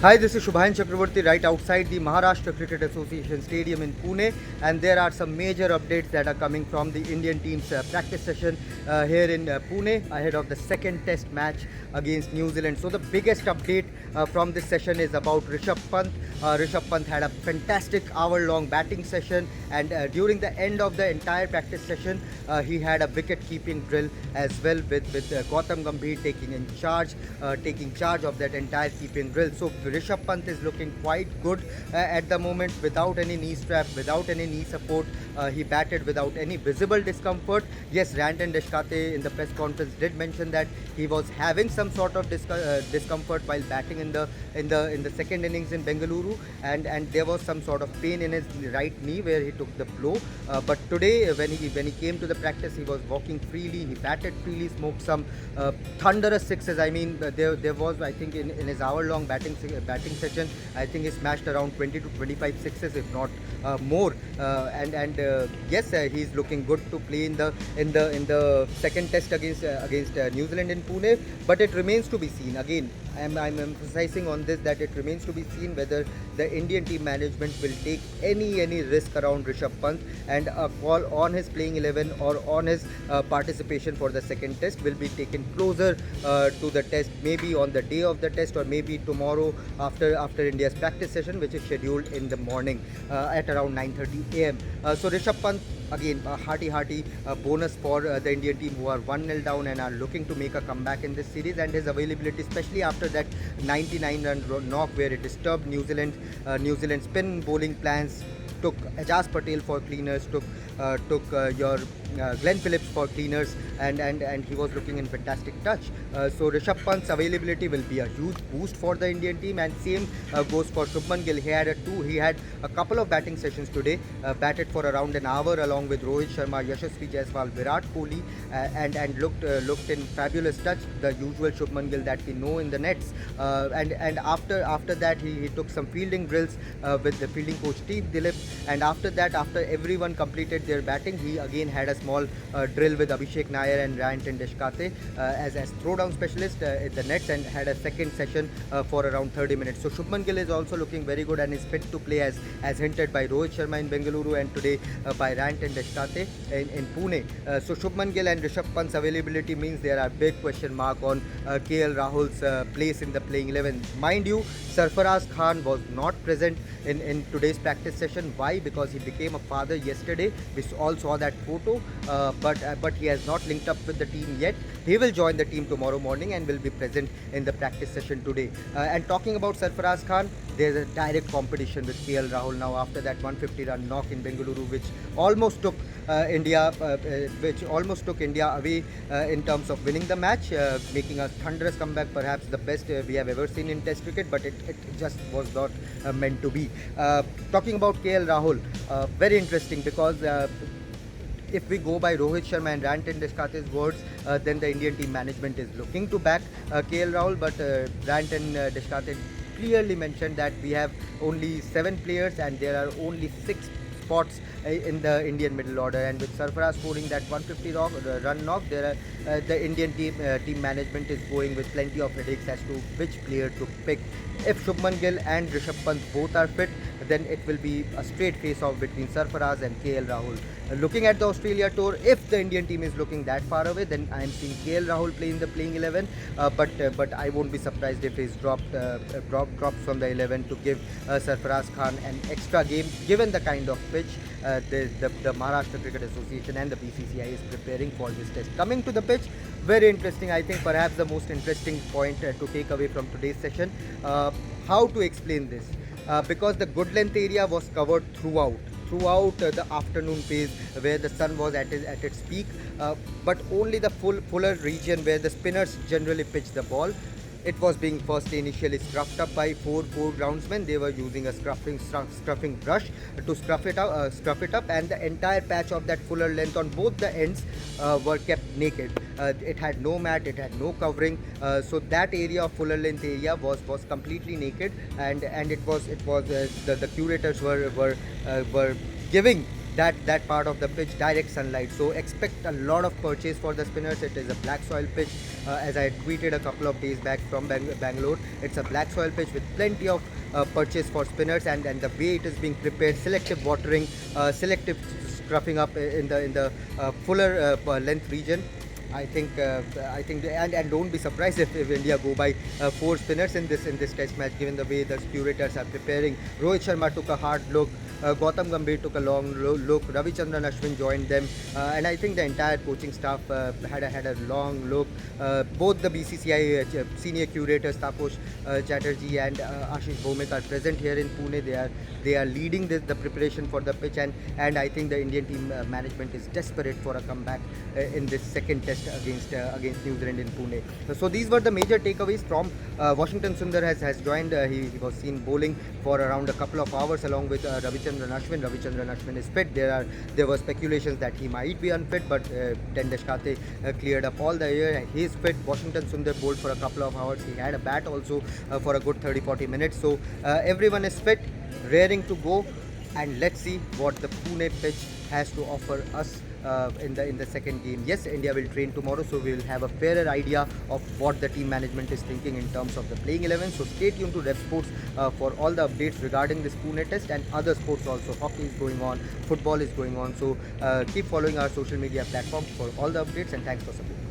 Hi, this is Subhayan Chakraborty right outside the Maharashtra Cricket Association Stadium in Pune, and there are some major updates that are coming from the Indian team's practice session here in Pune ahead of the second test match against New Zealand. So the biggest update from this session is about Rishabh Pant. Rishabh Pant had a fantastic hour-long batting session, and during the end of the entire practice session, he had a wicket-keeping drill as well with Gautam Gambhir taking charge of that entire keeping drill. So Rishabh Pant is looking quite good at the moment without any knee strap, without any knee support. He batted without any visible discomfort. Yes, Ranton Deshkate in the press conference did mention that he was having some sort of discomfort while batting in the second innings in Bengaluru, and there was some sort of pain in his right knee where he took the blow. But today, when he came to the practice, he was walking freely. He batted freely, smoked some thunderous sixes. I mean, there was, I think, in his hour-long batting session, I think he smashed around 20 to 25 sixes, if not more. Yes, he's looking good to play in the second test against New Zealand in Pune. But it remains to be seen. Again, I'm emphasizing on this that it remains to be seen whether the Indian team management will take any risk around Rishabh Pant, and a call on his playing 11 or on his participation for the second test will be taken closer to the test, maybe on the day of the test or maybe tomorrow after India's practice session, which is scheduled in the morning at around 9:30 a.m. So Rishabh Pant, again, a hearty bonus for the Indian team, who are 1-0 down and are looking to make a comeback in this series. And his availability, especially after that 99-run knock where it disturbed New Zealand spin bowling plans, took Ajaz Patel for cleaners, took your Glenn Phillips for cleaners, and he was looking in fantastic touch. So Rishabh Pant's availability will be a huge boost for the Indian team, and same goes for Shubman Gill. He had a couple of batting sessions today, batted for around an hour along with Rohit Sharma, Yashasvi Jaiswal, Virat Kohli, and looked in fabulous touch, the usual Shubman Gill that we know in the nets. And after that he took some fielding drills with the fielding coach Steve Dilip, and after that, after everyone completed their batting, he again had a small drill with Abhishek Nair and Ranton Deshkate as throwdown specialist in the nets, and had a second session for around 30 minutes. So Shubman Gill is also looking very good and is fit to play as hinted by Rohit Sharma in Bengaluru and today by Ranton Deshkate in Pune. So Shubman Gill and Rishabh Pant's availability means there are big question mark on KL Rahul's place in the playing 11. Mind you, Sarfaraz Khan was not present in today's practice session. Why? Because he became a father yesterday. We all saw that photo, but he has not linked up with the team yet. He will join the team tomorrow morning and will be present in the practice session today. And talking about Sarfaraz Khan, there's a direct competition with KL Rahul now after that 150-run knock in Bengaluru, which almost took India away in terms of winning the match, making a thunderous comeback, perhaps the best we have ever seen in Test cricket, but it just was not meant to be. Talking about KL Rahul, very interesting because if we go by Rohit Sharma and Ranton Deshkate's words, then the Indian team management is looking to back KL Rahul, but Ranton Deshkate clearly mentioned that we have only 7 players and there are only 6 spots in the Indian middle order, and with Sarfaraz scoring that 150-run knock, the Indian team management is going with plenty of headaches as to which player to pick. If Shubman Gill and Rishabh Pant both are fit, then it will be a straight face-off between Sarfaraz and KL Rahul. Looking at the Australia tour, if the Indian team is looking that far away, then I am seeing KL Rahul play in the playing 11. But I won't be surprised if he's dropped from the 11 to give Sarfaraz Khan an extra game, given the kind of pitch the Maharashtra Cricket Association and the BCCI is preparing for this test. Coming to the pitch, very interesting. I think perhaps the most interesting point to take away from today's session. How to explain this? Because the good length area was covered throughout the afternoon phase where the sun was at its peak, but only the fuller region where the spinners generally pitch the ball, it was being first initially scruffed up by four groundsmen. They were using a scruffing brush to scruff it up, and the entire patch of that fuller length on both the ends were kept naked. It had no mat, it had no covering, so that area of fuller length area was completely naked, and it was the curators were giving that part of the pitch, direct sunlight. So expect a lot of purchase for the spinners. It is a black soil pitch, as I tweeted a couple of days back from Bangalore. It's a black soil pitch with plenty of purchase for spinners, and the way it is being prepared, selective watering, selective scruffing up in the fuller length region. I think, and don't be surprised if India go by 4 spinners in this test match, given the way the curators are preparing. Rohit Sharma took a hard look. Gautam Gambhir took a long look. Ravichandran Ashwin joined them, and I think the entire coaching staff had a long look. Both the BCCI senior curators Taposh Chatterjee and Ashish Bhomik are present here in Pune. They are leading the preparation for the pitch, and I think the Indian team management is desperate for a comeback in this second test against New Zealand in Pune. So these were the major takeaways from Washington. Sundar has joined. He was seen bowling for around a couple of hours along with Ravichandran Ashwin. Ravichandran Ashwin is fit. There were speculations that he might be unfit, but Tendesh Kate cleared up all the air. He is fit. Washington Sundar bowled for a couple of hours. He had a bat also for a good 30-40 minutes. So everyone is fit, raring to go, and let's see what the Pune pitch has to offer us in the second game. Yes, India will train tomorrow, so we will have a fairer idea of what the team management is thinking in terms of the playing 11. So stay tuned to Revsportz for all the updates regarding this Pune test and other sports also. Hockey is going on, football is going on. So keep following our social media platforms for all the updates, and thanks for supporting.